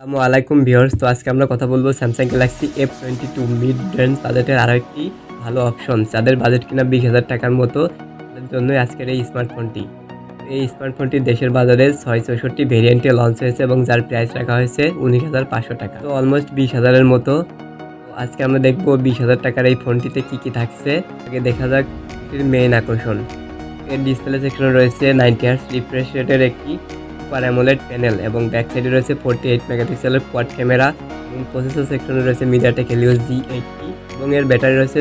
আসসালামু আলাইকুম ভিউয়ার্স। তো আজকে আমরা কথা বলবো Samsung Galaxy F22 mid range বাজেটের আরও একটি ভালো অপশন। যাদের বাজেট কিনা 20,000 টাকার মতো, তাদের জন্যই আজকের এই স্মার্টফোনটি। এই স্মার্টফোনটি দেশের বাজারে 664 ভেরিয়েন্টে লঞ্চ হয়েছে এবং যার প্রাইস রাখা হয়েছে 19,500 টাকা, তো অলমোস্ট 20,000-এর মতো। তো আজকে আমরা দেখবো 20,000 টাকার এই ফোনটিতে কী কী থাকছে। আগে দেখা যাক এটির মেইন আকর্ষণ। এর ডিসপ্লে সেকশনে রয়েছে 90 হার্টজ রিফ্রেশ রেটের একটি সুপার অ্যামোলেড প্যানেল এবং ব্যাক সাইডে রয়েছে 48 মেগাপিক্সেলের কোয়াড ক্যামেরা এবং প্রসেসর সেকশনে রয়েছে মিডিয়াটেক হেলিও G80 এবং এর ব্যাটারি রয়েছে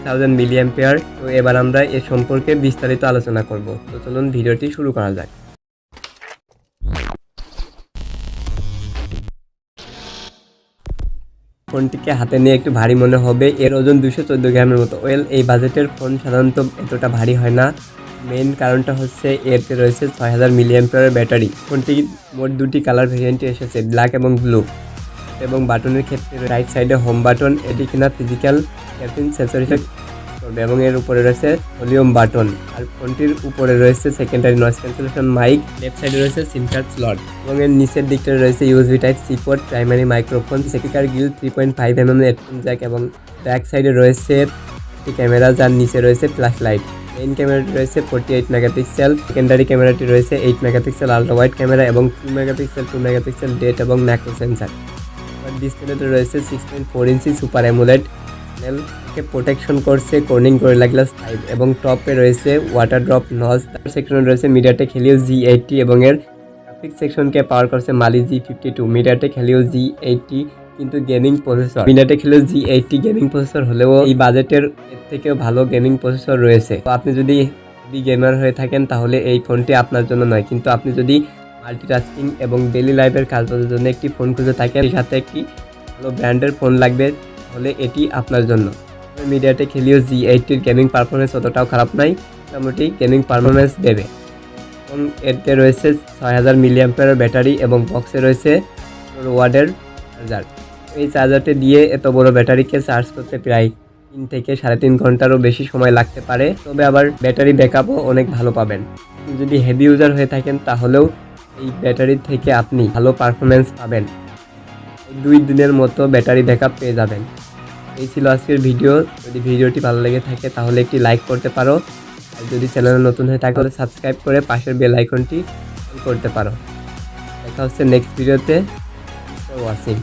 6000 মিলিঅ্যাম্পিয়ার। তো এবার আমরা এর সম্পর্কে বিস্তারিত আলোচনা করব। তো চলুন ভিডিওটি শুরু করা যাক। ফোনটিকে হাতে নিয়ে একটু ভারী মনে হবে। এর ওজন 214 গ্রামের মতো। এই বাজেটের ফোন সাধারণত এতটা ভারী হয় না। মেইন কারণটা হচ্ছে এতে রয়েছে 6000 মিলিঅ্যাম্পিয়ারের ব্যাটারি। ফোনটি মোট দুটি কালার ভেরিয়েন্টে এসেছে, ব্ল্যাক এবং ব্লু। এবং বাটনের ক্ষেত্রে রাইট সাইডে হোম বাটন, এটি কিনা ফিজিক্যাল ক্যাফিন সেন্সর হিসেবে করবে এবং এর উপরে রয়েছে ভলিউম বাটন। আর ফোনটির উপরে রয়েছে secondary noise cancellation mic, left সাইডে রয়েছে সিম কার্ড স্লট এবং এর নিচের দিকটা রয়েছে USB type C port, primary microphone, speaker grill, 3.5 mm headphone jack এবং ব্যাক সাইডে রয়েছে একটি ক্যামেরা যার নিচে রয়েছে ফ্ল্যাশ লাইট। মেইন ক্যামেরাটি রয়েছে 48 মেগাপিক্সেল, সেকেন্ডারি ক্যামেরাটি রয়েছে 8 মেগাপিক্সেল আলট্রা ওয়াইড ক্যামেরা এবং 2 মেগাপিক্সেল ডেট এবং ম্যাক্রো সেন্সার। ডিসপ্লেতে রয়েছে 6.4 ইঞ্চি সুপার অ্যামোলেড প্যানেলকে প্রোটেকশন করছে কর্নিং গরিলা গ্লাস 5 এবং টপে রয়েছে ওয়াটার ড্রপ নজ। তার সেকশনে রয়েছে মিডিয়াটেক হেলিও G80 এবং এর গ্রাফিক্স সেকশনকে পাওয়ার করছে মালি G52। মিডিয়াটেক হেলিও G80 কিন্তু gaming processor. MediaTek Helio G80 gaming processor হলেও এই বাজেটের এর থেকেও ভালো গেমিং প্রসেসর রয়েছে। তো আপনি যদি হেভি গেমার হয়ে থাকেন তাহলে এই ফোনটি আপনার জন্য নয়, কিন্তু আপনি যদি মাল্টিটাস্কিং এবং ডেইলি লাইফের কাজের জন্য একটি ফোন খুঁজে থাকেন, এর সাথে একটি ভালো ব্র্যান্ডের ফোন লাগবে, তাহলে এটি আপনার জন্য। মিডিয়াটেক হেলিও G80-র গেমিং পারফরমেন্স অতটাও খারাপ নয়, মোটামুটি গেমিং পারফরমেন্স দেবে। এবং এতে রয়েছে 6000 মিলিঅ্যাম্পিয়ারের ব্যাটারি এবং বক্সে রয়েছে ওয়াটের চার্জার। এই চার্জারটি দিয়ে এত বড় ব্যাটারিকে চার্জ করতে প্রায় 3 থেকে 3.5 ঘন্টারও বেশি সময় লাগতে পারে। তবে আবার ব্যাটারি ব্যাকআপও অনেক ভালো পাবেন। যদি হেভি ইউজার হয়ে থাকেন তাহলেও এই ব্যাটারি থেকে আপনি ভালো পারফরমেন্স পাবেন, 2 দিনের মতো ব্যাটারি ব্যাকআপ পেয়ে যাবেন। এই ছিল আজকের ভিডিও। যদি ভিডিওটি ভালো লেগে থাকে তাহলে একটি লাইক করতে পারো, আর যদি চ্যানেলে নতুন হয়ে থাকে তাহলে সাবস্ক্রাইব করে পাশের বেল আইকনটি অন করতে পারো। দেখা হচ্ছে নেক্সট ভিডিওতে। ওয়াচিং।